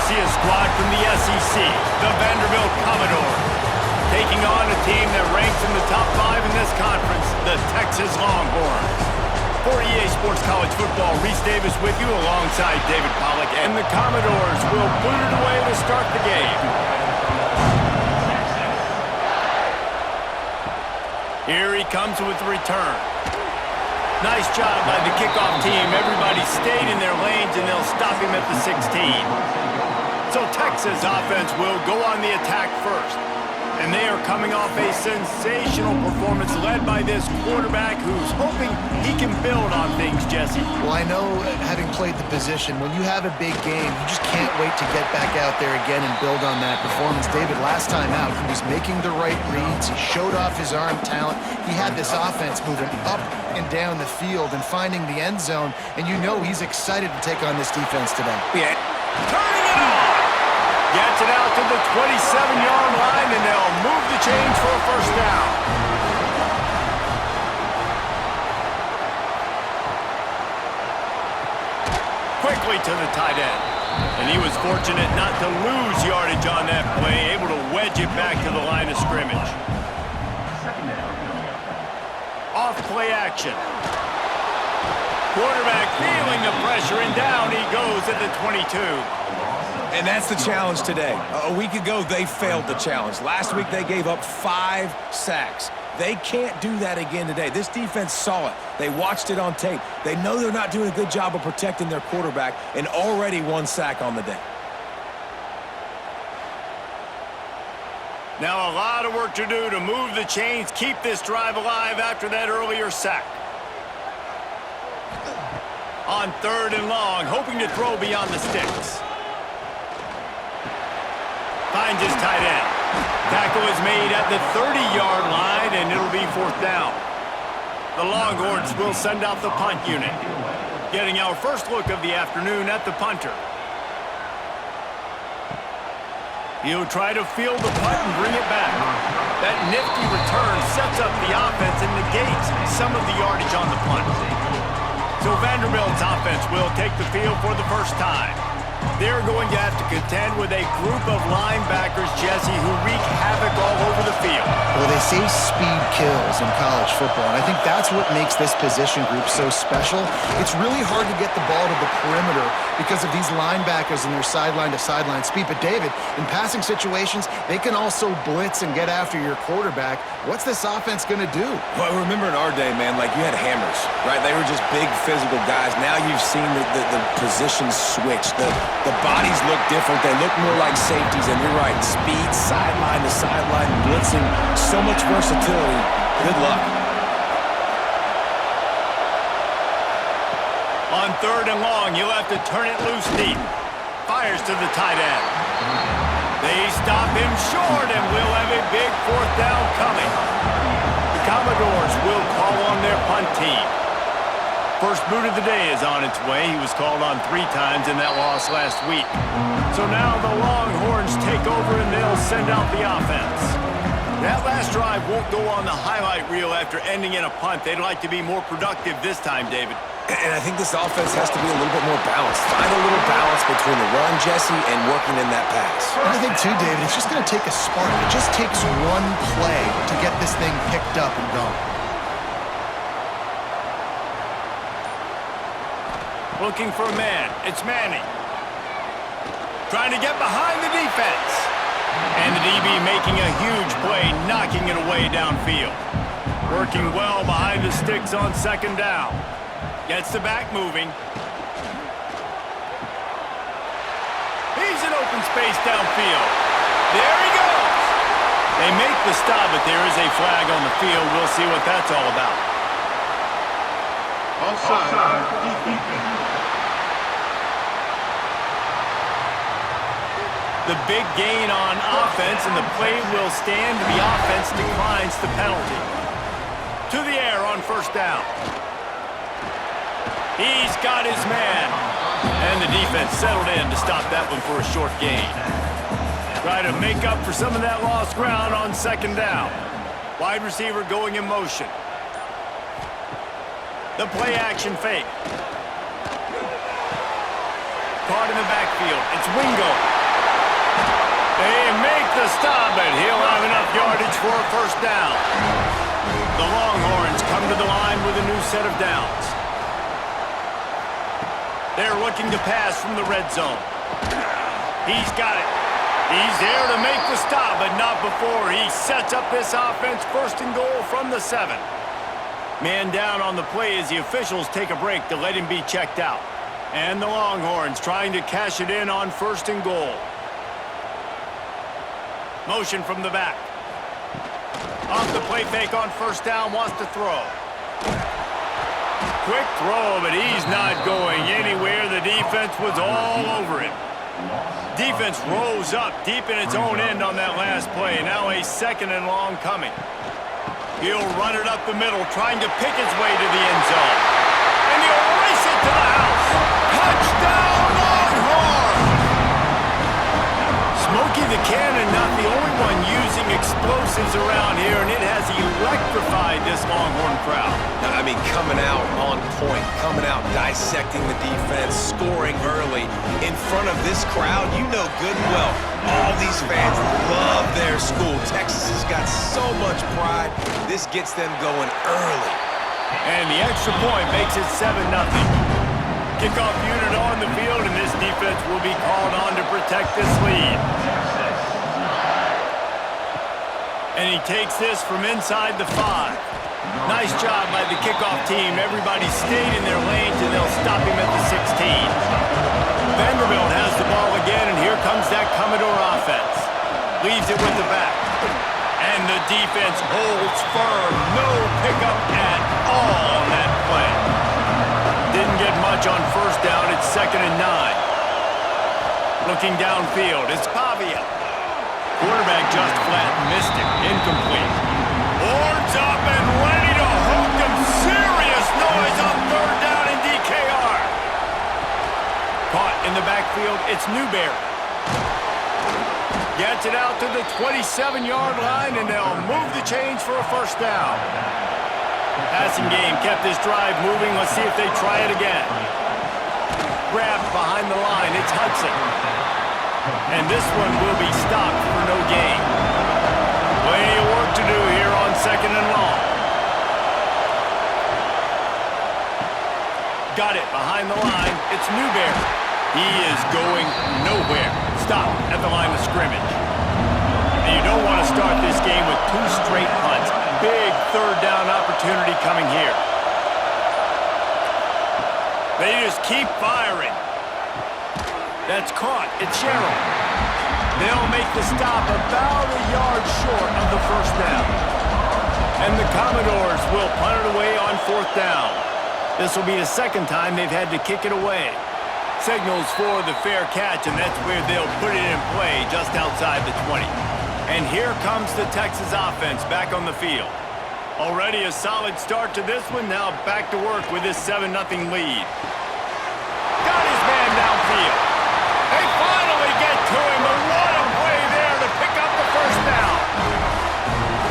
see a squad from the SEC, the Vanderbilt Commodores, taking on a team that ranks in the top 5 in this conference, the Texas Longhorns. For EA Sports College Football, Reese Davis with you alongside David Pollack, and the Commodores will boot it away to start the game. Here he comes with the return. Nice job by the kickoff team. Everybody stayed in their lanes, and they'll stop him at the 16. So Texas offense will go on the attack first. And they are coming off a sensational performance led by this quarterback who's hoping he can build on things, Jesse. Well, I know, having played the position, when you have a big game, you just can't wait to get back out there again and build on that performance. David, last time out, he was making the right reads. He showed off his arm talent. He had this offense moving up and down the field and finding the end zone, and you know he's excited to take on this defense today. Yeah. Turning it on! Gets it out to the 27-yard line, and they'll move the chains for a first down. Quickly to the tight end. And he was fortunate not to lose yardage on that play, able to wedge it back to the line of scrimmage. Off play action. Quarterback feeling the pressure, and down he goes at the 22. And that's the challenge today. A week ago, they failed the challenge. Last week, they gave up 5 sacks. They can't do that again today. This defense saw it. They watched it on tape. They know they're not doing a good job of protecting their quarterback, and already 1 sack on the day. Now a lot of work to do to move the chains, keep this drive alive after that earlier sack. On 3rd and long, hoping to throw beyond the sticks. Finds his tight end. Tackle is made at the 30-yard line, and it'll be 4th down. The Longhorns will send out the punt unit. Getting our first look of the afternoon at the punter. He'll try to field the punt and bring it back. That nifty return sets up the offense and negates some of the yardage on the punt. So Vanderbilt's offense will take the field for the first time. They're going to have to contend with a group of linebackers, Jesse, who wreak havoc all over the field. Well, they say speed kills in college football, and I think that's what makes this position group so special. It's really hard to get the ball to the perimeter because of these linebackers and their sideline-to-sideline speed. But, David, in passing situations, they can also blitz and get after your quarterback. What's this offense going to do? Well, remember in our day, man, like you had hammers, right? They were just big physical guys. Now you've seen the positions switch. The bodies look different. They look more like safeties, and you're right. Speed, sideline to sideline, blitzing, so much versatility. Good luck. On 3rd and long, you'll have to turn it loose deep. Fires to the tight end. They stop him short, and we'll have a big 4th down coming. The Commodores will call on their punt team. First boot of the day is on its way. He was called on 3 times in that loss last week. So now the Longhorns take over, and they'll send out the offense. That last drive won't go on the highlight reel after ending in a punt. They'd like to be more productive this time, David. And I think this offense has to be a little bit more balanced. Find a little balance between the run, Jesse, and working in that pass. And I think, too, David, it's just going to take a spark. It just takes one play to get this thing picked up and going. Looking for a man. It's Manning. Trying to get behind the defense. And the DB making a huge play, knocking it away downfield. Working well behind the sticks on 2nd down. Gets the back moving. He's in open space downfield. There he goes. They make the stop, but there is a flag on the field. We'll see what that's all about. Offside. The big gain on offense, and the play will stand. The offense declines the penalty. To the air on 1st down. He's got his man. And the defense settled in to stop that one for a short gain. Try to make up for some of that lost ground on 2nd down. Wide receiver going in motion. The play action fake. Caught in the backfield. It's Wingo. a stop, but he'll have enough yardage for a first down. The Longhorns come to the line with a new set of downs. They're looking to pass from the red zone. He's got it. He's there to make the stop, but not before he sets up this offense first and goal from the 7. Man down on the play as the officials take a break to let him be checked out. And the Longhorns trying to cash it in on first and goal. Motion from the back. Off the play fake on first down, wants to throw. Quick throw, but he's not going anywhere. The defense was all over him. Defense rose up deep in its own end on that last play. Now a second and long coming. He'll run it up the middle, trying to pick his way to the end zone. And he'll race it to the house. Touchdown, Longhorns! Smokey the Cannon, not the only one using explosives around here, and it has electrified this Longhorn crowd. I mean, coming out on point, coming out dissecting the defense, scoring early. In front of this crowd, you know good and well, all these fans love their school. Texas has got so much pride. This gets them going early. And the extra point makes it 7-0. Kickoff unit on the field, and this defense will be called on to protect this lead. And he takes this from inside the 5. Nice job by the kickoff team. Everybody stayed in their lanes, and they'll stop him at the 16. Vanderbilt has the ball again, and here comes that Commodore offense. Leaves it with the back. And the defense holds firm. No pickup at all on that play. Didn't get much on first down. It's 2nd and 9. Looking downfield, it's Pavia. Quarterback just flat missed it. Incomplete. Horns up and ready to hook them. Serious noise on 3rd down in DKR. Caught in the backfield, it's Newberry. Gets it out to the 27-yard line, and they'll move the chains for a first down. Passing game kept this drive moving. Let's see if they try it again. Grabbed behind the line, it's Hudson. And this one will be stopped for no gain. Plenty of work to do here on 2nd and long. Got it behind the line. It's Newberry. He is going nowhere. Stop at the line of scrimmage. And you don't want to start this game with 2 straight punts. Big 3rd down opportunity coming here. They just keep firing. That's caught. It's Sherrill. They'll make the stop about a yard short of the first down. And the Commodores will punt it away on 4th down. This will be the 2nd time they've had to kick it away. Signals for the fair catch, and that's where they'll put it in play just outside the 20. And here comes the Texas offense back on the field. Already a solid start to this one. Now back to work with this 7-0 lead. Got his man downfield. They finally get to him, but what a play there to pick up the first down.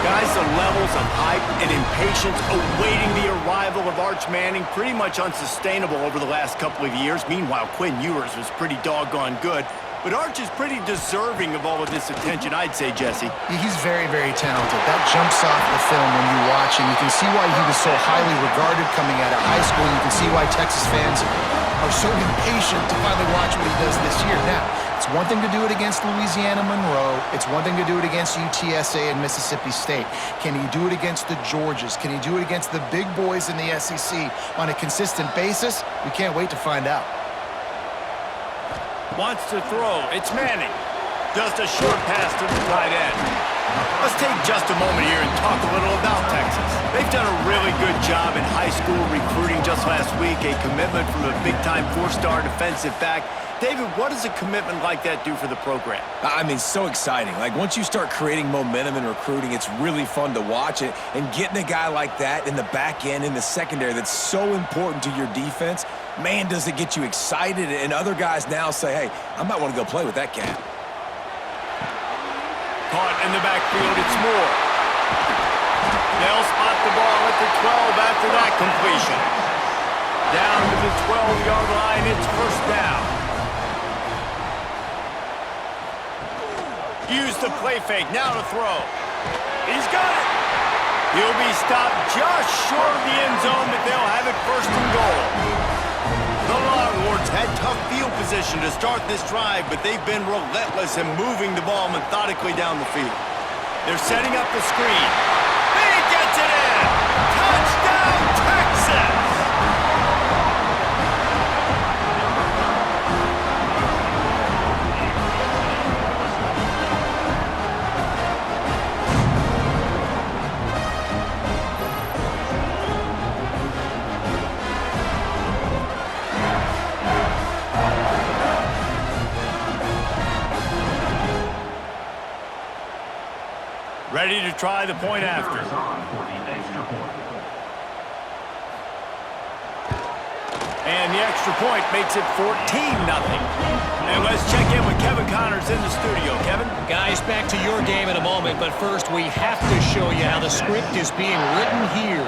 Guys, the levels of hype and impatience awaiting the arrival of Arch Manning pretty much unsustainable over the last couple of years. Meanwhile, Quinn Ewers was pretty doggone good. But Arch is pretty deserving of all of this attention, I'd say, Jesse. He's very, very talented. That jumps off the film when you watch, and you can see why he was so highly regarded coming out of high school. And you can see why Texas fans are so impatient to finally watch what he does this year. Now, it's one thing to do it against Louisiana Monroe. It's one thing to do it against UTSA and Mississippi State. Can he do it against the Georgias? Can he do it against the big boys in the SEC on a consistent basis? We can't wait to find out. Wants to throw. It's Manning. Just a short pass to the tight end. Let's take just a moment here and talk a little about Texas. They've done a really good job in high school recruiting just last week, a commitment from a big-time 4-star defensive back. David, what does a commitment like that do for the program? I mean, so exciting. Like, once you start creating momentum in recruiting, it's really fun to watch it. And getting a guy like that in the back end, in the secondary, that's so important to your defense, man, does it get you excited. And other guys now say, hey, I might want to go play with that cat. Caught in the backfield, it's Moore. They'll spot the ball at the 12 after that completion. Down to the 12-yard line, it's first down. Use the play fake, now to throw. He's got it. He'll be stopped just short of the end zone, but they'll have it first and goal. The Longhorns had tough field position to start this drive, but they've been relentless in moving the ball methodically down the field. They're setting up the screen. He gets it in! Touchdown, Texas! Ready to try the point after. And the extra point makes it 14-0. And let's check in with Kevin Connors in the studio. Kevin? Guys, back to your game in a moment, but first we have to show you how the script is being written here.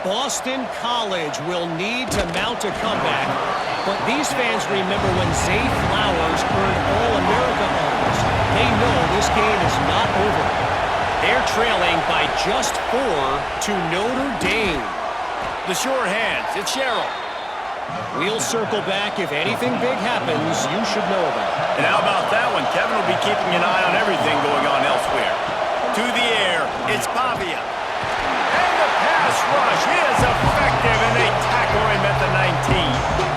Boston College will need to mount a comeback, but these fans remember when Zay Flowers earned All-America honors. They know this game is not over. They're trailing by just 4 to Notre Dame. The sure hands. It's Sherrill. We'll circle back. If anything big happens, you should know about it. And how about that one? Kevin will be keeping an eye on everything going on elsewhere. To the air, it's Pavia. And the pass rush is effective, and they tackle him at the 19.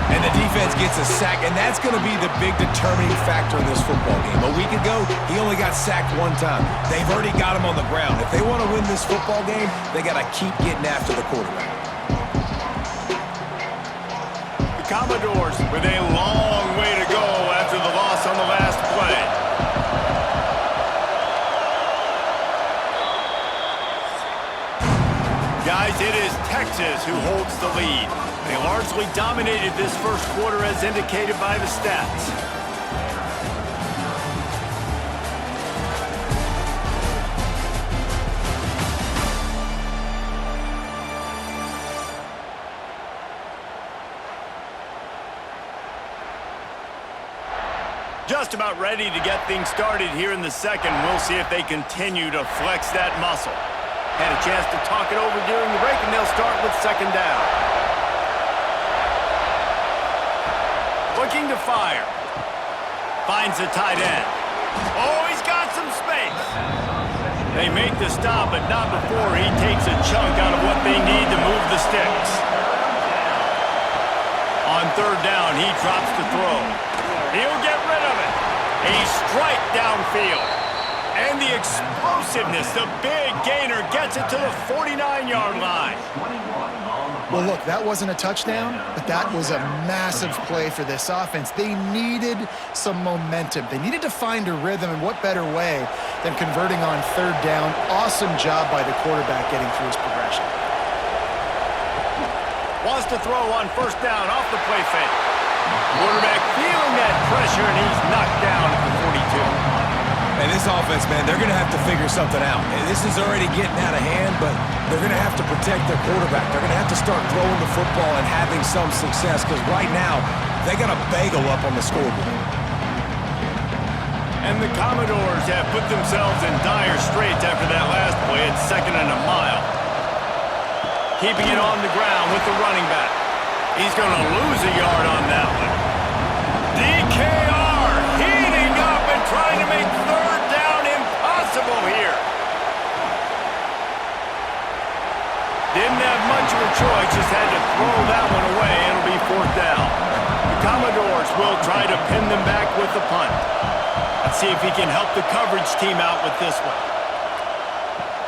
And the defense gets a sack, and that's going to be the big determining factor in this football game. A week ago, he only got sacked 1 time. They've already got him on the ground. If they want to win this football game, they got to keep getting after the quarterback. The Commodores with a long way to go after the loss on the last play. Guys, it is Texas who holds the lead. They largely dominated this first quarter as indicated by the stats. Just about ready to get things started here in the second. We'll see if they continue to flex that muscle. Had a chance to talk it over during the break, and they'll start with second down. Looking to fire. Finds the tight end. Oh, he's got some space. They make the stop, but not before he takes a chunk out of what they need to move the sticks. On third down, he drops the throw. He'll get rid of it. A strike downfield. And the explosiveness, the big gainer, gets it to the 49-yard line. Well, look, that wasn't a touchdown, but that was a massive play for this offense. They needed some momentum. They needed to find a rhythm, and what better way than converting on third down. Awesome job by the quarterback getting through his progression. Wants to throw on first down off the play fake. Quarterback feeling that pressure, and he's knocked down at the 42. And this offense, man, they're going to have to figure something out. And this is already getting out of hand, but they're going to have to protect their quarterback. They're going to have to start throwing the football and having some success, because right now, they got a bagel up on the scoreboard. And the Commodores have put themselves in dire straits after that last play. It's 2nd and a mile. Keeping it on the ground with the running back. He's going to lose a yard on that one. DKR heating up and trying to make third down impossible here. Didn't have much of a choice, just had to throw that one away. It'll be 4th down. The Commodores will try to pin them back with the punt. Let's see if he can help the coverage team out with this one.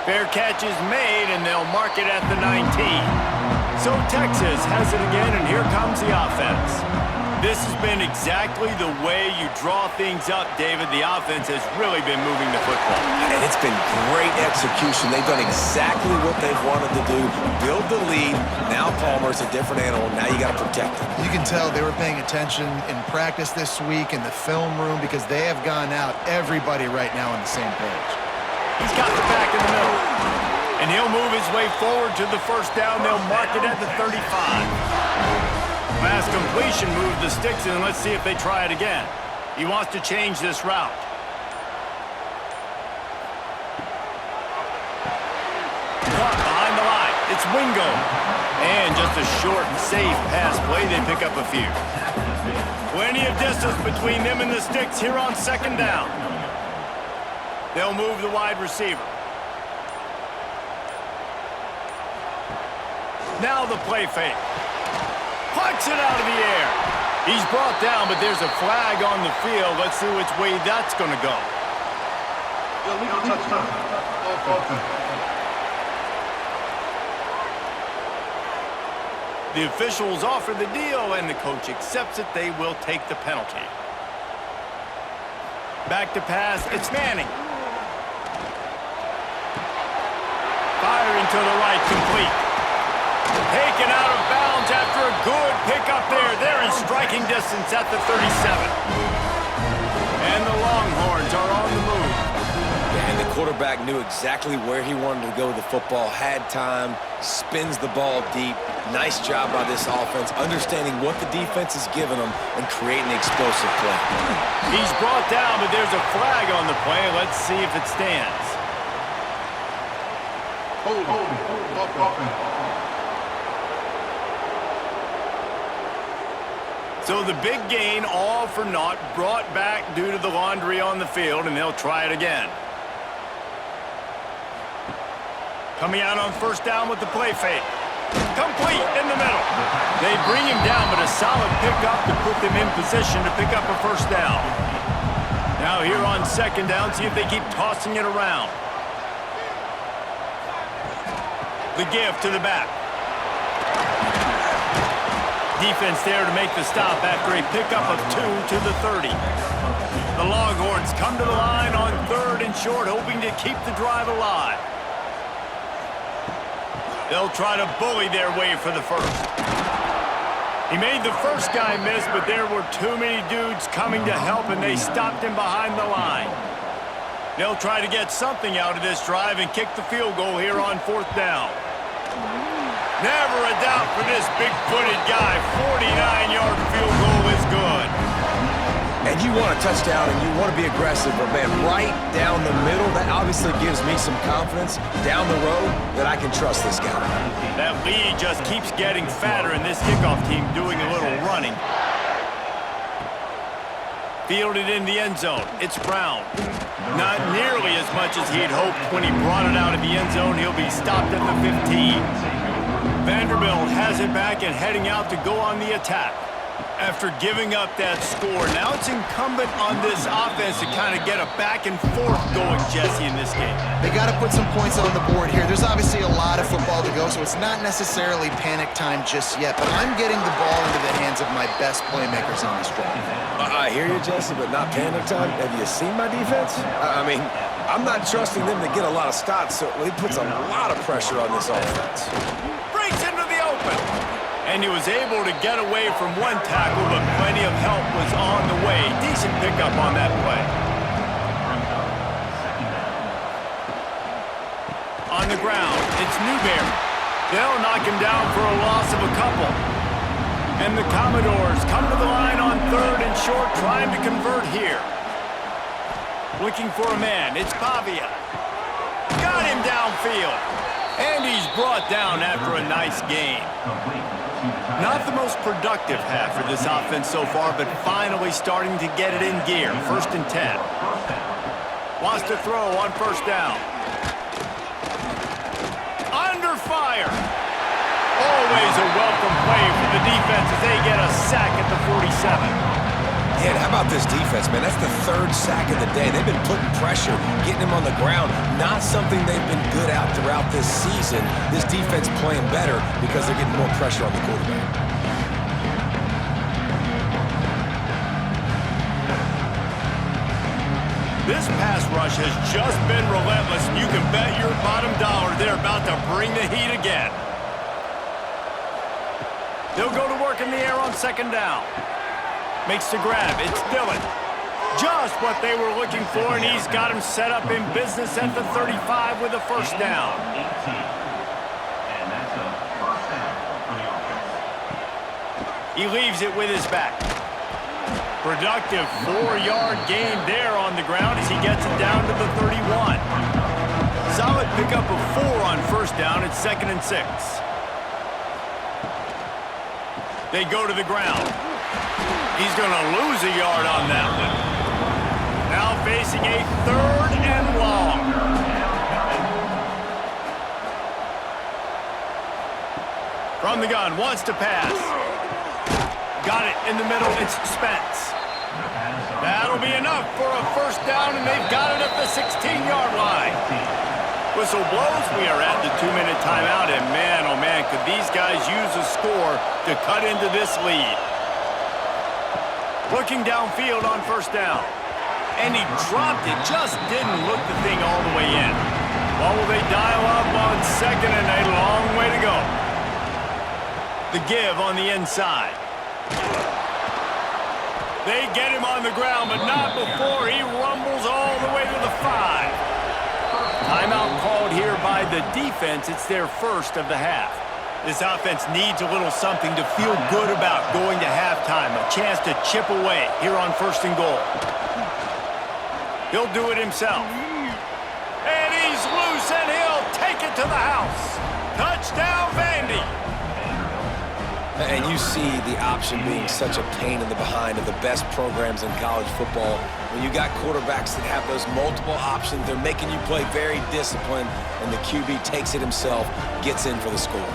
Fair catch is made, and they'll mark it at the 19. So Texas has it again, and here comes the offense. This has been exactly the way you draw things up, David. The offense has really been moving the football. And it's been great execution. They've done exactly what they've wanted to do. Build the lead. Now Palmer's a different animal. Now you got to protect him. You can tell they were paying attention in practice this week in the film room, because they have gone out, everybody right now on the same page. He's got the back in the middle. And he'll move his way forward to the first down. They'll mark it at the 35. Pass completion moved the sticks, and let's see if they try it again. He wants to change this route. It's Wingo. And just a short and safe pass play. They pick up a few. Plenty of distance between them and the sticks here on second down. They'll move the wide receiver. Now the play fake. Puts it out of the air. He's brought down, but there's a flag on the field. Let's see which way that's going to go. Illegal touchdown. Offense. The officials offer the deal, and the coach accepts it. They will take the penalty. Back to pass. It's Manning. Firing to the right, complete. Taken out of bounds after a good pickup there. They're in striking distance at the 37. And the Longhorns are on the move. And the quarterback knew exactly where he wanted to go with the football, had time, spins the ball deep. Nice job by this offense, understanding what the defense is giving them and creating an explosive play. He's brought down, but there's a flag on the play. Let's see if it stands. Hold. Offense. So the big gain, all for naught, brought back due to the laundry on the field, and they'll try it again. Coming out on first down with the play fake. Complete in the middle. They bring him down, but a solid pickup to put them in position to pick up a first down. Now here on second down, see if they keep tossing it around. The give to the back. Defense there to make the stop after a pickup of 2 to the 30. The Longhorns come to the line on third and short, hoping to keep the drive alive. They'll try to bully their way for the first. He made the first guy miss, but there were too many dudes coming to help, and they stopped him behind the line. They'll try to get something out of this drive and kick the field goal here on fourth down. Never a doubt for this big-footed guy. 49-yard field goal is good. And you want a touchdown and you want to be aggressive, but man, right down the middle, that obviously gives me some confidence down the road that I can trust this guy. That lead just keeps getting fatter, and this kickoff team doing a little running. Fielded in the end zone. It's Brown. Not nearly as much as he'd hoped when he brought it out of the end zone. He'll be stopped at the 15. Vanderbilt has it back and heading out to go on the attack. After giving up that score, now it's incumbent on this offense to kind of get a back and forth going, Jesse, in this game. They got to put some points on the board here. There's obviously a lot of football to go, so it's not necessarily panic time just yet, but I'm getting the ball into the hands of my best playmakers on this drive. I hear you, Jesse, but not panic time. Have you seen my defense? I mean, I'm not trusting them to get a lot of stops, so it puts a lot of pressure on this offense. Breaks into the open. And he was able to get away from one tackle, but plenty of help was on the way. Decent pickup on that play. On the ground, it's Newberry. They'll knock him down for a loss of a couple. And the Commodores come to the line on third and short, trying to convert here. Looking for a man, it's Pavia. Got him downfield. And he's brought down after a nice gain. Not the most productive half for this offense so far, but finally starting to get it in gear. 1st and 10. Wants to throw on first down. Under fire. Always a welcome play for the defense as they get a sack at the 47. Yeah, and how about this defense, man? That's the 3rd sack of the day. They've been putting pressure, getting him on the ground. Not something they've been good at throughout this season. This defense playing better because they're getting more pressure on the quarterback. This pass rush has just been relentless, and you can bet your bottom dollar they're about to bring the heat again. They'll go to work in the air on second down. Makes the grab. It's Dillon. Just what they were looking for, and he's got him set up in business at the 35 with a first down. He leaves it with his back. Productive 4-yard gain there on the ground as he gets it down to the 31. Solid pickup of 4 on first down. It's 2nd and 6. They go to the ground. He's going to lose a yard on that one. Now facing a 3rd and long. From the gun, wants to pass. Got it in the middle. It's Spence. That'll be enough for a first down, and they've got it at the 16-yard line. Whistle blows. We are at the 2-minute timeout, and man, oh man, could these guys use a score to cut into this lead. Looking downfield on first down. And he dropped it, just didn't look the thing all the way in. Well, will they dial up on 2nd and a long way to go? The give on the inside. They get him on the ground, but not before he rumbles all the way to the 5. Timeout called here by the defense. It's their first of the half. This offense needs a little something to feel good about going to halftime. A chance to chip away here on 1st and goal. He'll do it himself. And he's loose, and he'll take it to the house. Touchdown, Vandy. And you see the option being such a pain in the behind of the best programs in college football. When you got quarterbacks that have those multiple options, they're making you play very disciplined, and the QB takes it himself, gets in for the score.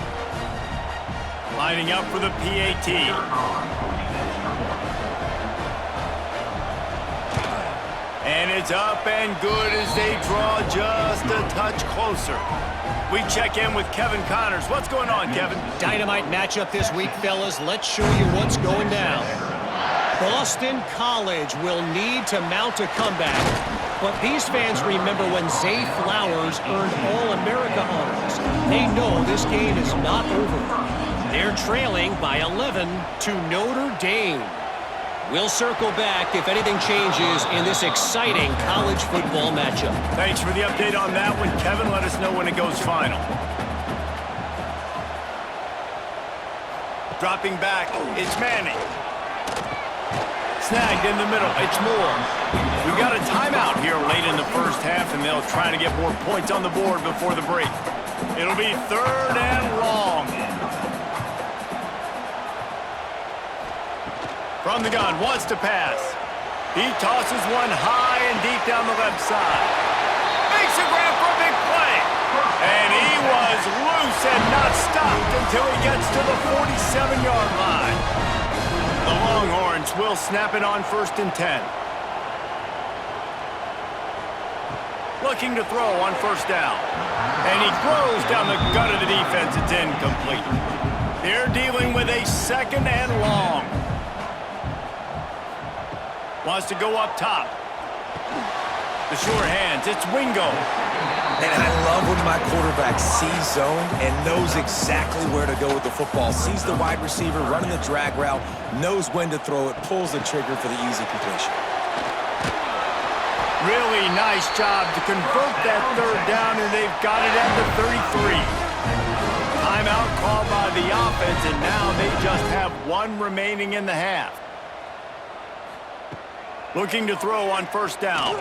Lining up for the PAT. And it's up and good as they draw just a touch closer. We check in with Kevin Connors. What's going on, Kevin? Dynamite matchup this week, fellas. Let's show you what's going down. Boston College will need to mount a comeback, but these fans remember when Zay Flowers earned All-America honors. They know this game is not over. They're trailing by 11 to Notre Dame. We'll circle back if anything changes in this exciting college football matchup. Thanks for the update on that one, Kevin. Let us know when it goes final. Dropping back, it's Manning. Snagged in the middle, it's Moore. We've got a timeout here late in the first half, and they'll try to get more points on the board before the break. It'll be 3rd and long. From the gun, wants to pass. He tosses one high and deep down the left side. Makes a grab for a big play. And he was loose and not stopped until he gets to the 47-yard line. The Longhorns will snap it on 1st and 10. Looking to throw on first down. And he throws down the gut of the defense. It's incomplete. They're dealing with a 2nd and long. Wants to go up top. The sure hands, it's Wingo. And I love when my quarterback sees zone and knows exactly where to go with the football. Sees the wide receiver running the drag route, knows when to throw it, pulls the trigger for the easy completion. Really nice job to convert that 3rd down, and they've got it at the 33. Timeout called by the offense, and now they just have 1 remaining in the half. Looking to throw on first down.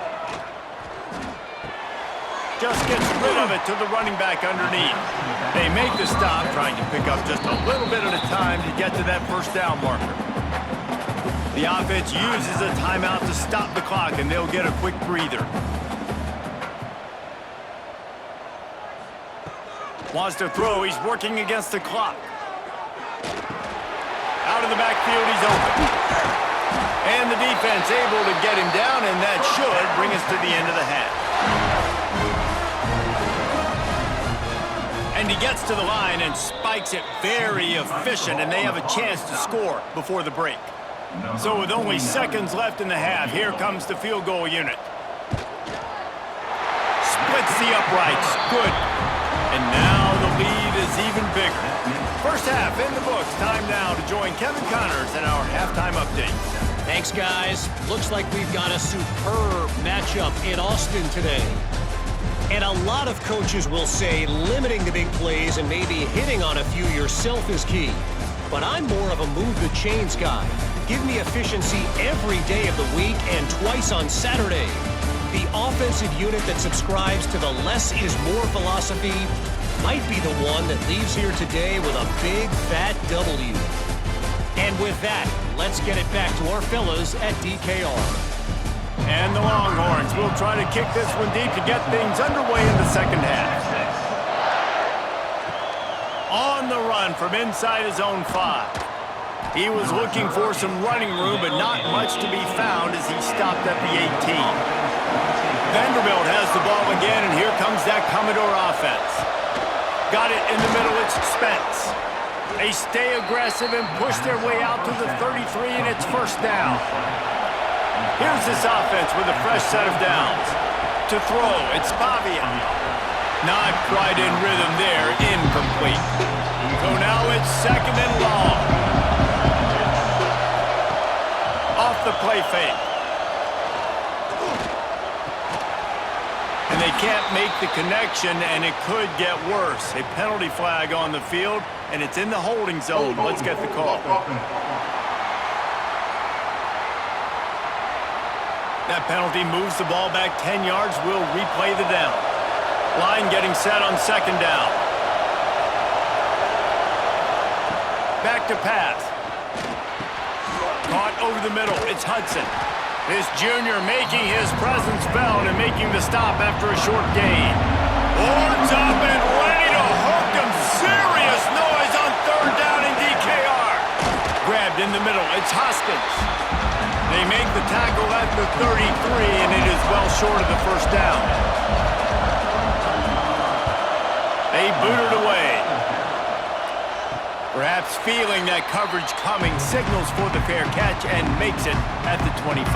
Just gets rid of it to the running back underneath. They make the stop, trying to pick up just a little bit at a time to get to that first down marker. The offense uses a timeout to stop the clock, and they'll get a quick breather. Wants to throw. He's working against the clock. Out of the backfield, he's open. And the defense able to get him down, and that should bring us to the end of the half. And he gets to the line and spikes it very efficient, and they have a chance to score before the break. So with only seconds left in the half, here comes the field goal unit. Splits the uprights. Good. And now the lead is even bigger. First half in the books. Time now to join Kevin Connors in our halftime update. Thanks, guys. Looks like we've got a superb matchup in Austin today. And a lot of coaches will say limiting the big plays and maybe hitting on a few yourself is key. But I'm more of a move the chains guy. Give me efficiency every day of the week and twice on Saturday. the offensive unit that subscribes to the less is more philosophy might be the one that leaves here today with a big, fat W. And with that, let's get it back to our fellas at DKR. And the Longhorns will try to kick this one deep to get things underway in the second half. On the run from inside his own 5. He was looking for some running room, but not much to be found as he stopped at the 18. Vanderbilt has the ball again, and here comes that Commodore offense. Got it in the middle, it's Spence. They stay aggressive and push their way out to the 33, and it's first down. Here's this offense with a fresh set of downs. To throw, it's Pavia. Not quite in rhythm there, incomplete. So now it's second and long. Off the play fake. And they can't make the connection, and it could get worse. A penalty flag on the field, and it's in the holding zone. Let's get the call. That penalty moves the ball back 10 yards. We'll replay the down. Line getting set on second down. Back to pass. Caught over the middle. It's Hudson. This junior making his presence felt and making the stop after a short gain. Horns up and ready to hook him. Serious noise on third down in DKR. Grabbed in the middle. It's Hoskins. They make the tackle at the 33, and it is well short of the first down. They boot it away. Perhaps feeling that coverage coming, signals for the fair catch and makes it at the 25.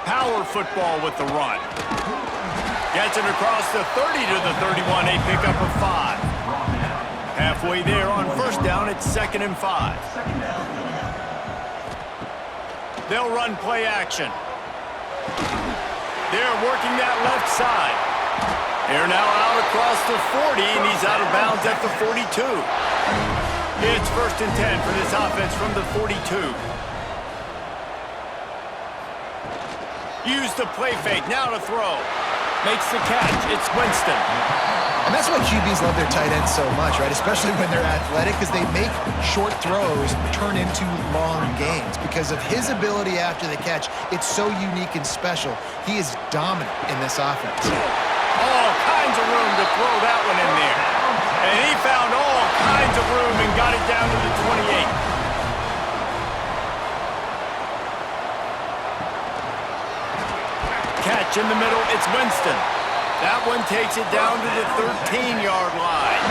Power football with the run. Gets it across the 30 to the 31, a pickup of 5. Halfway there on first down, it's second and 5. They'll run play action. They're working that left side. They're now out across the 40, and he's out of bounds at the 42. It's first and 10 for this offense from the 42. Use the play fake, now to throw. Makes the catch, it's Winston. And that's why QBs love their tight ends so much, right? Especially when they're athletic, because they make short throws turn into long gains. Because of his ability after the catch, it's so unique and special. He is dominant in this offense. All kinds of room to throw that one in there. And he found all kinds of room and got it down to the 28. Catch in the middle, it's Winston. That one takes it down to the 13-yard line.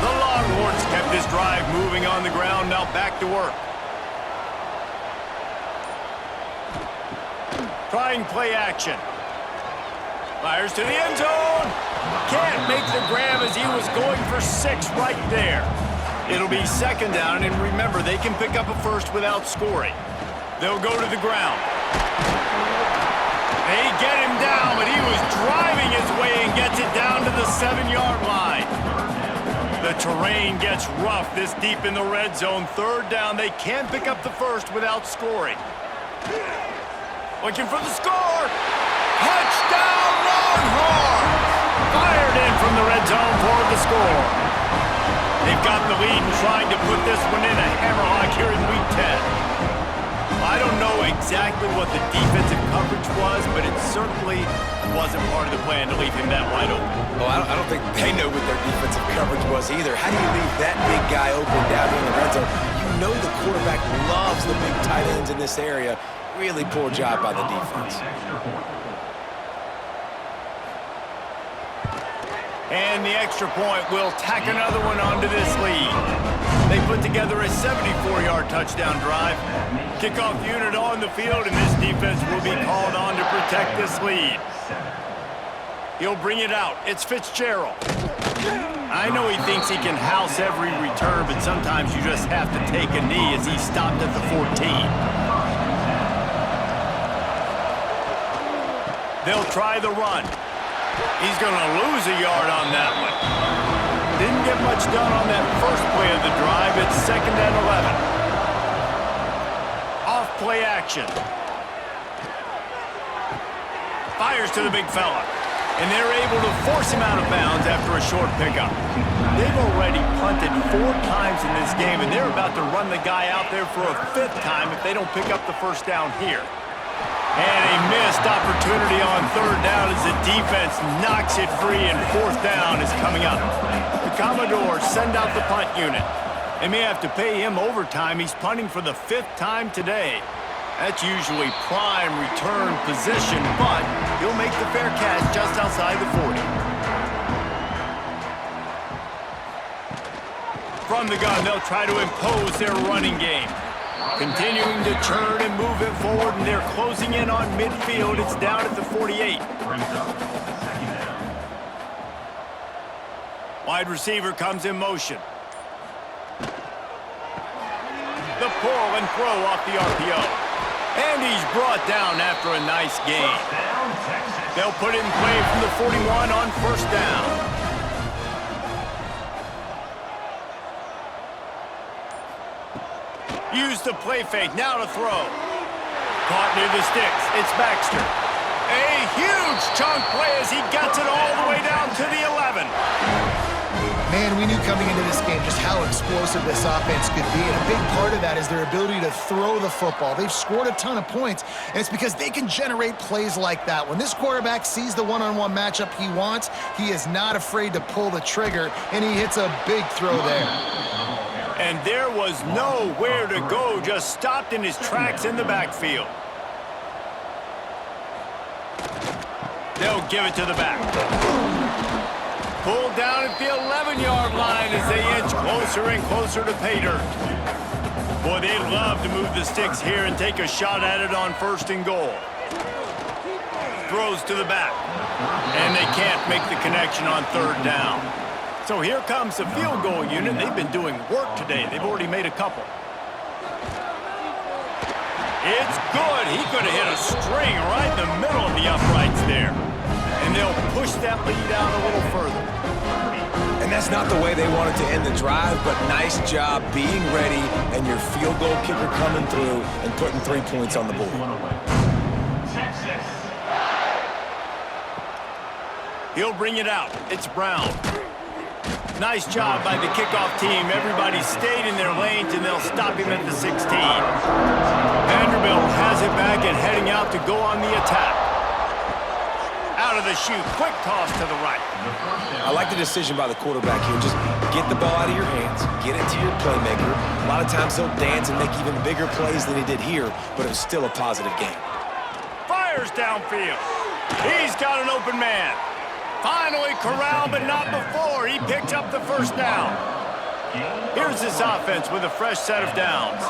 The Longhorns kept this drive moving on the ground, now back to work. Trying play action. Fires to the end zone. Can't make the grab as he was going for 6 right there. It'll be second down, and remember, they can pick up a first without scoring. They'll go to the ground. They get him down, but he was driving his way and gets it down to the 7-yard line. The terrain gets rough this deep in the red zone. Third down, they can't pick up the first without scoring. Looking for the score. Touchdown, Longhorns! Fired in from the red zone for the score. They've got the lead and trying to put this one in a hammerlock here in Week 10. I don't know exactly what the defensive coverage was, but it certainly wasn't part of the plan to leave him that wide open. Well, I don't think they know what their defensive coverage was either. How do you leave that big guy open down in the red zone? You know the quarterback loves the big tight ends in this area. Really poor job by the defense. And the extra point will tack another one onto this lead. They put together a 74-yard touchdown drive. Kickoff unit on the field, and this defense will be called on to protect this lead. He'll bring it out. It's Fitzgerald. I know he thinks he can house every return, but sometimes you just have to take a knee as he stopped at the 14. They'll try the run. He's going to lose a yard on that one. Didn't get much done on that first play of the drive. It's 2nd and 11. Off play action. Fires to the big fella. And they're able to force him out of bounds after a short pickup. They've already punted 4 times in this game, and they're about to run the guy out there for a 5th time if they don't pick up the first down here. And a missed opportunity on 3rd down as the defense knocks it free, and 4th down is coming up. The Commodores send out the punt unit. They may have to pay him overtime. He's punting for the 5th time today. That's usually prime return position, but he'll make the fair catch just outside the 40. From the gun, they'll try to impose their running game. Continuing to turn and move it forward, and they're closing in on midfield. It's down at the 48. Wide receiver comes in motion. The pull and throw off the RPO. And he's brought down after a nice gain. They'll put it in play from the 41 on 1st down. Use the play fake, now to throw. Caught near the sticks, it's Baxter. A huge chunk play as he gets it all the way down to the 11. Man, we knew coming into this game just how explosive this offense could be, and a big part of that is their ability to throw the football. They've scored a ton of points, and it's because they can generate plays like that. When this quarterback sees the one-on-one matchup he wants, he is not afraid to pull the trigger, and he hits a big throw there. And there was nowhere to go, just stopped in his tracks in the backfield. They'll give it to the back. Pulled down at the 11-yard line as they inch closer and closer to pay dirt. Boy, they'd love to move the sticks here and take a shot at it on 1st and goal. Throws to the back. And they can't make the connection on 3rd down. So here comes the field goal unit. They've been doing work today. They've already made a couple. It's good. He could have hit a string right in the middle of the uprights there. And they'll push that lead out a little further. And that's not the way they wanted to end the drive, but nice job being ready and your field goal kicker coming through and putting 3 points on the board. He'll bring it out. It's Brown. Nice job by the kickoff team. Everybody stayed in their lanes, and they'll stop him at the 16. Vanderbilt has it back and heading out to go on the attack. Out of the chute, quick toss to the right. I like the decision by the quarterback here. Just get the ball out of your hands, get it to your playmaker. A lot of times he'll dance and make even bigger plays than he did here, but it was still a positive game. Fires downfield. He's got an open man. Finally corralled, but not before. He picks up the 1st down. Here's this offense with a fresh set of downs.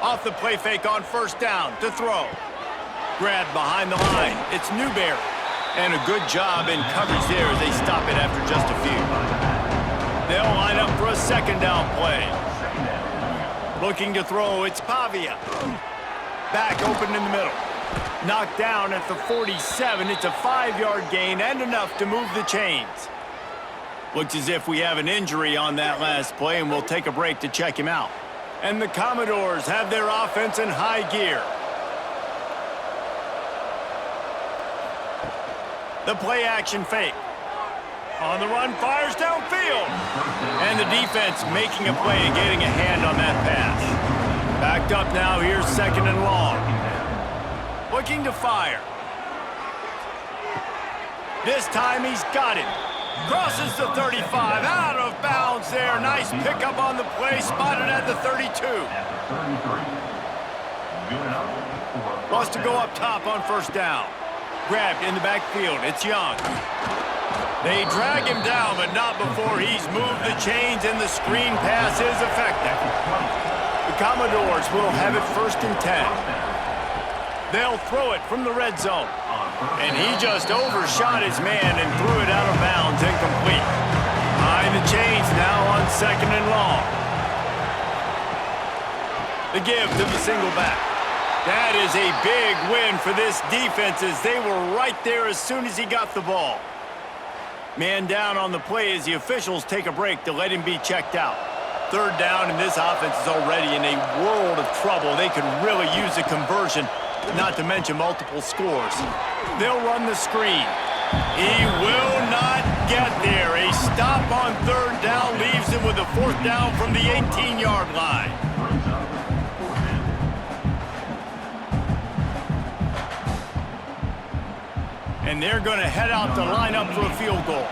Off the play fake on 1st down to throw. Grabbed behind the line. It's Newberry. And a good job in coverage there as they stop it after just a few. They'll line up for a 2nd down play. Looking to throw, it's Pavia. Back open in the middle. Knocked down at the 47. It's a 5-yard gain and enough to move the chains. Looks as if we have an injury on that last play, and we'll take a break to check him out. And the Commodores have their offense in high gear. The play action fake. On the run, fires downfield. And the defense making a play and getting a hand on that pass. Backed up now, here's 2nd and long. Looking to fire. This time he's got it. Crosses the 35, out of bounds there. Nice pickup on the play, spotted at the 32. Wants to go up top on 1st down. Grabbed in the backfield, it's Young. They drag him down, but not before he's moved the chains, and the screen pass is effective. The Commodores will have it 1st and 10. They'll throw it from the red zone. And he just overshot his man and threw it out of bounds, incomplete. Behind the chains now on 2nd and long. The give to the single back. That is a big win for this defense as they were right there as soon as he got the ball. Man down on the play as the officials take a break to let him be checked out. Third down, and this offense is already in a world of trouble. They could really use a conversion, not to mention multiple scores. They'll run the screen. He will not get there. A stop on third down leaves him with a fourth down from the 18-yard line. And they're going to head out to line up for a field goal.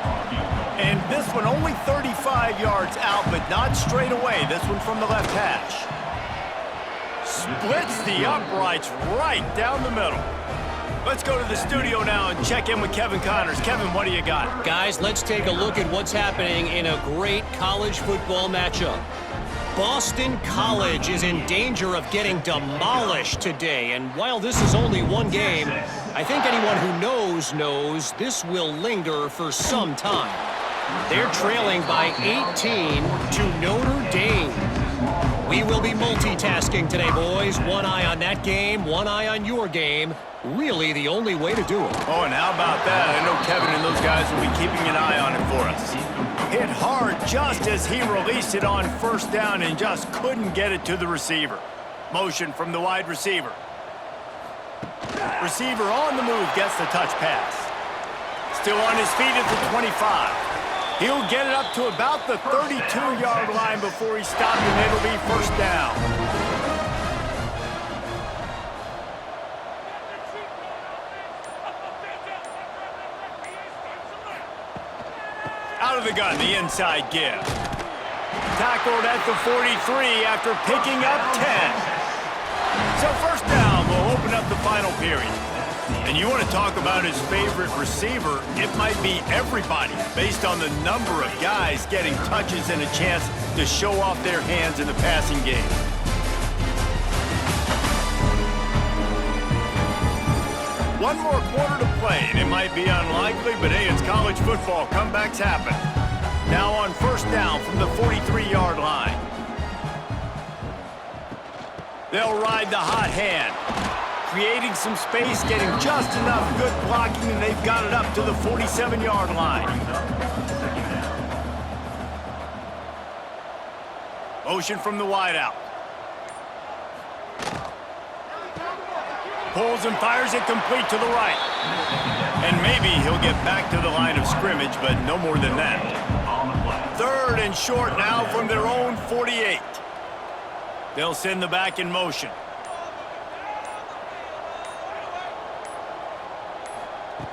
And this one only 35 yards out, but not straight away. This one from the left hash. Splits the uprights right down the middle. Let's go to the studio now and check in with Kevin Connors. Kevin, what do you got? Guys, let's take a look at what's happening in a great college football matchup. Boston College is in danger of getting demolished today, and while this is only one game, I think anyone who knows this will linger for some time. They're trailing by 18 to Notre Dame. We will be multitasking today, boys. One eye on that game, one eye on your game. Really the only way to do it. Oh, and how about that? I know Kevin and those guys will be keeping an eye on it for us. Hit hard just as he released it on first down and just couldn't get it to the receiver. Motion from the wide receiver. Receiver on the move gets the touch pass. Still on his feet at the 25. He'll get it up to about the 32-yard line before he's stopped, and it'll be first down. Out of the gun, the inside give. Tackled at the 43 after picking up 10. So first down will open up the final period. And you want to talk about his favorite receiver, it might be everybody based on the number of guys getting touches and a chance to show off their hands in the passing game. One more quarter to play, and it might be unlikely, but hey, it's college football. Comebacks happen. Now on first down from the 43-yard line. They'll ride the hot hand. Creating some space, getting just enough good blocking, and they've got it up to the 47-yard line. Motion from the wideout. Pulls and fires it complete to the right. And maybe he'll get back to the line of scrimmage, but no more than that. Third and short now from their own 48. They'll send the back in motion.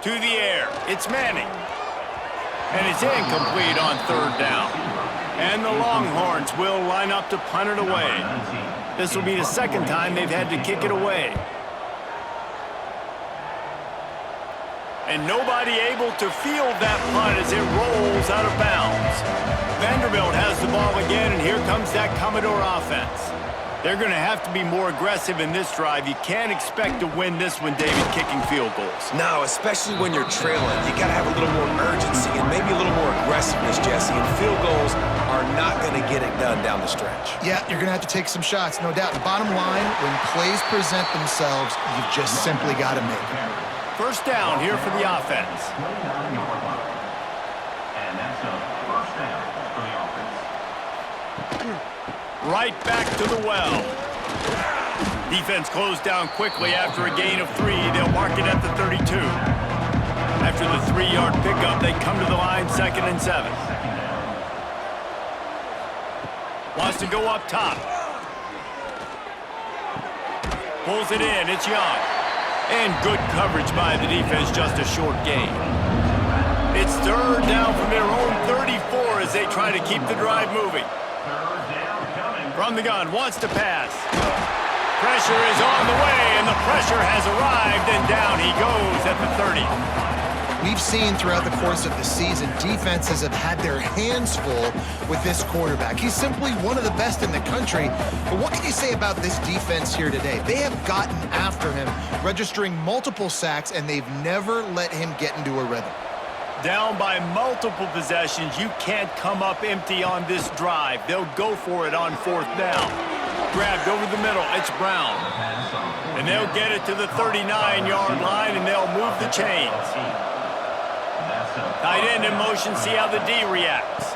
To the air, it's Manning. And it's incomplete on third down. And the Longhorns will line up to punt it away. This will be the second time they've had to kick it away. And nobody able to field that punt as it rolls out of bounds. Vanderbilt has the ball again, and here comes that Commodore offense. They're going to have to be more aggressive in this drive. You can't expect to win this one, David, kicking field goals. No, especially when you're trailing. You got to have a little more urgency and maybe a little more aggressiveness, Jesse. And field goals are not going to get it done down the stretch. Yeah, you're going to have to take some shots, no doubt. Bottom line, when plays present themselves, you've just simply got to make them. First down here for the offense. And that's a first down for the offense. Right back to the well. Defense closed down quickly after a gain of 3. They'll mark it at the 32. After the 3-yard pickup, they come to the line 2nd and 7. Wants to go up top. Pulls it in. It's Young. And good coverage by the defense, just a short gain. It's third down from their own 34 as they try to keep the drive moving. From the gun, wants to pass. Pressure is on the way, and the pressure has arrived, and down he goes at the 30. We've seen throughout the course of the season, defenses have had their hands full with this quarterback. He's simply one of the best in the country. But what can you say about this defense here today? They have gotten after him, registering multiple sacks, and they've never let him get into a rhythm. Down by multiple possessions, you can't come up empty on this drive. They'll go for it on fourth down. Grabbed over the middle, it's Brown. And they'll get it to the 39-yard line, and they'll move the chains. Tight end in motion, see how the D reacts.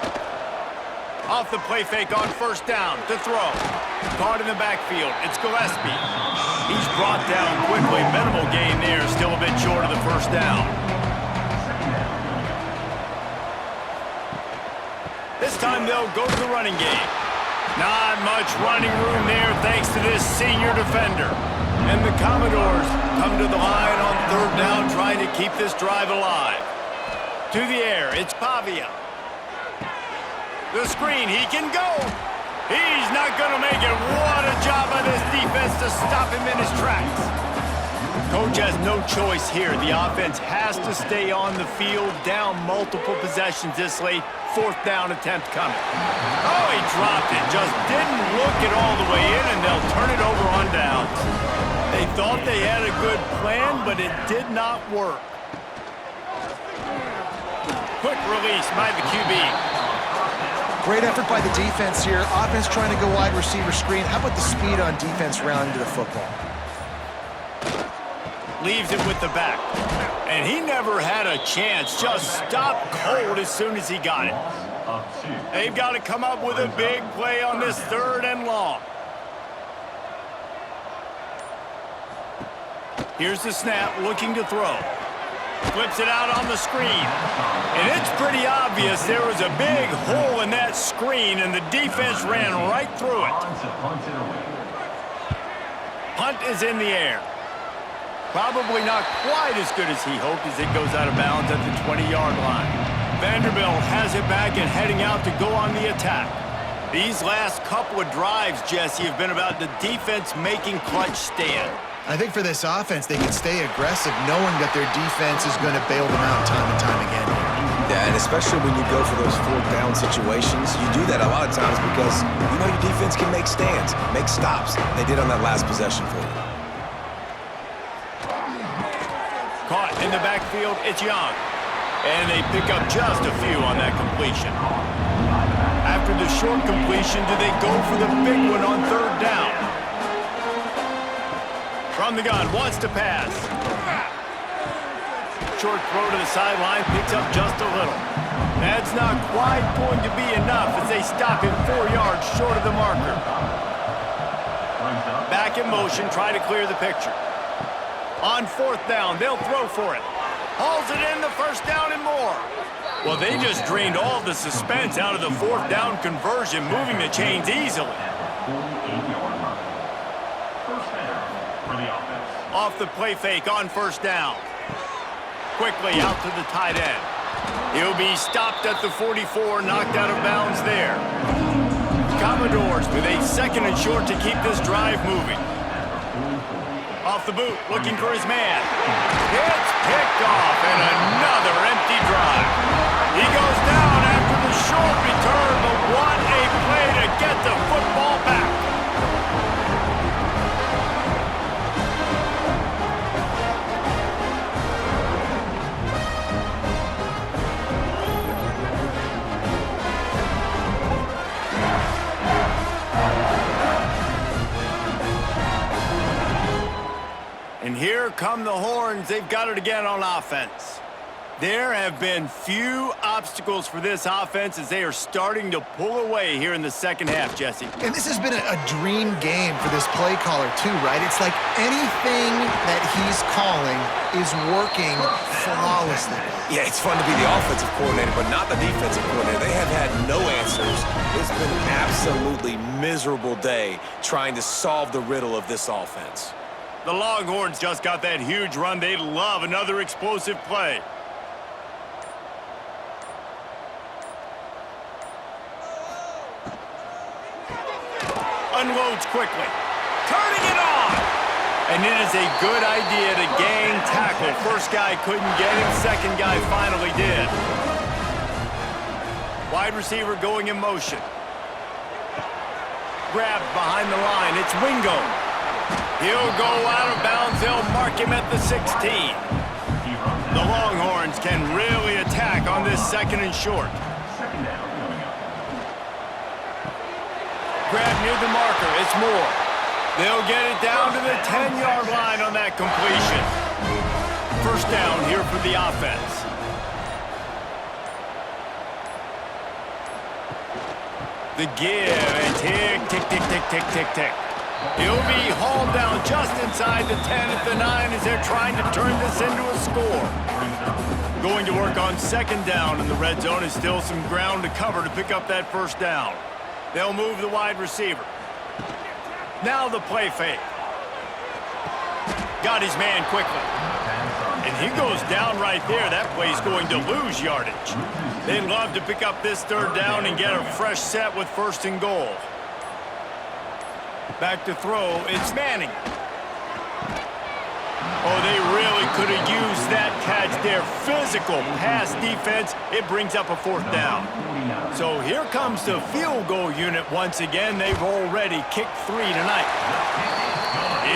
Off the play fake on first down to throw. Caught in the backfield, it's Gillespie. He's brought down quickly. Minimal gain there, still a bit short of the first down. This time they'll go to the running game. Not much running room there thanks to this senior defender. And the Commodores come to the line on third down trying to keep this drive alive. To the air, it's Pavia. The screen, he can go. He's not going to make it. What a job by this defense to stop him in his tracks. Coach has no choice here. The offense has to stay on the field, down multiple possessions this late. Fourth down attempt coming. Oh, he dropped it. Just didn't look it all the way in, and they'll turn it over on downs. They thought they had a good plan, but it did not work. Quick release by the QB. Great effort by the defense here. Offense trying to go wide receiver screen. How about the speed on defense rounding to the football? Leaves it with the back. And he never had a chance. Just stopped cold as soon as he got it. They've got to come up with a big play on this third and long. Here's the snap, looking to throw. Flips it out on the screen. And it's pretty obvious there was a big hole in that screen, and the defense ran right through it. Punt is in the air. Probably not quite as good as he hoped as it goes out of bounds at the 20-yard line. Vanderbilt has it back and heading out to go on the attack. These last couple of drives, Jesse, have been about the defense making clutch stand. I think for this offense, they can stay aggressive knowing that their defense is going to bail them out time and time again. Yeah, and especially when you go for those fourth down situations, you do that a lot of times because you know your defense can make stands, make stops. They did on that last possession for you. Caught in the backfield, it's Young. And they pick up just a few on that completion. After the short completion, do they go for the big one on third down? From the gun, wants to pass. Short throw to the sideline, picks up just a little. That's not quite going to be enough as they stop him 4 yards short of the marker. Back in motion, try to clear the picture. On fourth down, they'll throw for it. Hauls it in, the first down and more. Well, they just drained all the suspense out of the fourth down conversion, moving the chains easily. Off the play fake on first down. Quickly out to the tight end. He'll be stopped at the 44, knocked out of bounds there. Commodores with a second and short to keep this drive moving. Off the boot, looking for his man. It's picked off, and another empty drive. He goes down after the short return, but what a play to get the football back. And here come the Horns. They've got it again on offense. There have been few obstacles for this offense as they are starting to pull away here in the second half, Jesse. And this has been a dream game for this play caller too, right? It's like anything that he's calling is working flawlessly. Yeah, it's fun to be the offensive coordinator, but not the defensive coordinator. They have had no answers. It's been an absolutely miserable day trying to solve the riddle of this offense. The Longhorns just got that huge run. They love another explosive play. Unloads quickly. Turning it on! And it is a good idea to gang tackle. First guy couldn't get him. Second guy finally did. Wide receiver going in motion. Grabbed behind the line. It's Wingo. He'll go out of bounds. They'll mark him at the 16. The Longhorns can really attack on this second and short. Grab near the marker. It's Moore. They'll get it down to the 10-yard line on that completion. First down here for the offense. The give and tick, tick, tick, tick, tick, tick, tick. He'll be hauled down just inside the 10 at the 9 as they're trying to turn this into a score. Going to work on second down in the red zone is still some ground to cover to pick up that first down. They'll move the wide receiver. Now the play fake. Got his man quickly. And he goes down right there. That play's going to lose yardage. They'd love to pick up this third down and get a fresh set with first and goal. Back to throw, it's Manning. Oh, they really could have used that catch there. Physical pass defense, it brings up a fourth down. So here comes the field goal unit once again. They've already kicked 3 tonight.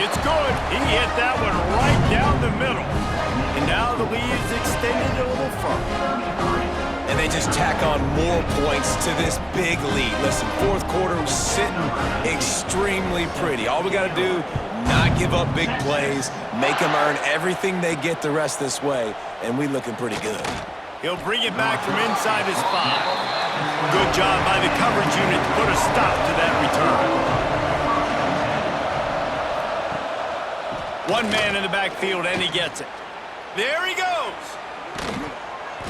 It's good. He hit that one right down the middle. And now the lead is extended a little further. And they just tack on more points to this big lead. Listen, fourth quarter was sitting extremely pretty. All we got to do, not give up big plays, make them earn everything they get the rest this way, and we looking pretty good. He'll bring it back from inside his 5. Good job by the coverage unit to put a stop to that return. One man in the backfield, and he gets it. There he goes.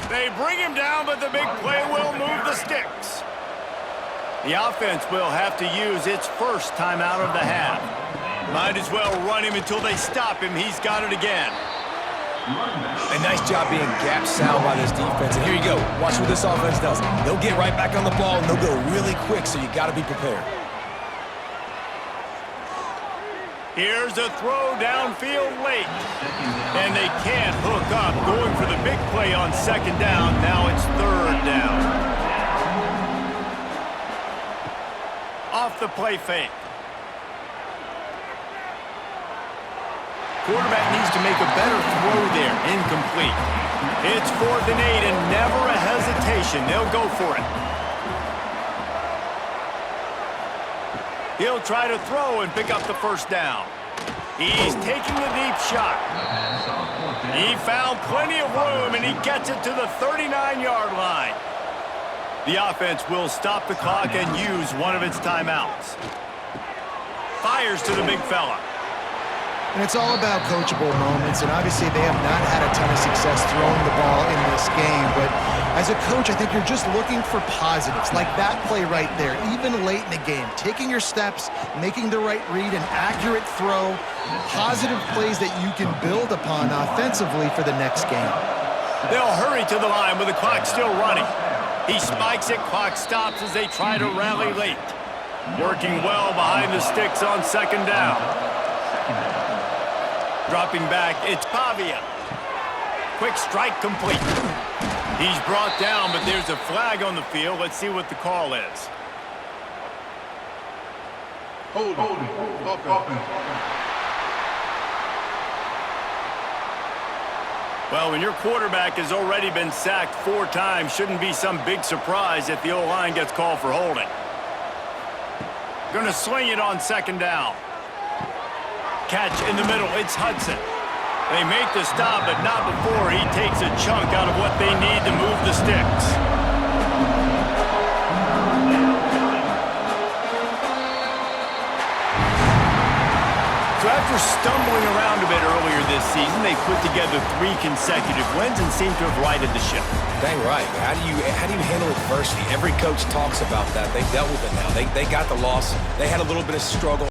They bring him down, but the big play will move the sticks. The offense will have to use its first timeout of the half. Might as well run him until they stop him. He's got it again. A nice job being gap sound by this defense. And here you go. Watch what this offense does. They'll get right back on the ball, and they'll go really quick, so you got to be prepared. Here's a throw downfield late. And they can't hook up. Going for the big play on second down. Now it's third down. Off the play fake. Quarterback needs to make a better throw there. Incomplete. It's 4th and 8 and never a hesitation. They'll go for it. He'll try to throw and pick up the first down. He's taking a deep shot. He found plenty of room, and he gets it to the 39-yard line. The offense will stop the clock and use one of its timeouts. Fires to the big fella. And it's all about coachable moments, and obviously they have not had a ton of success throwing the ball in this game, but as a coach, I think you're just looking for positives, like that play right there, even late in the game, taking your steps, making the right read, an accurate throw, positive plays that you can build upon offensively for the next game. They'll hurry to the line with the clock still running. He spikes it, clock stops as they try to rally late. Working well behind the sticks on second down. Dropping back, it's Pavia. Quick strike complete. He's brought down, but there's a flag on the field. Let's see what the call is. Well, when your quarterback has already been sacked 4 times, shouldn't be some big surprise if the O-line gets called for holding. Gonna swing it on second down. Catch in the middle, it's Hudson. They make the stop, but not before he takes a chunk out of what they need to move the sticks. So after stumbling around a bit earlier this season, they put together 3 consecutive wins and seem to have righted the ship. Dang right. How do you handle adversity? Every coach talks about that. They've dealt with it now. They got the loss. They had a little bit of struggle.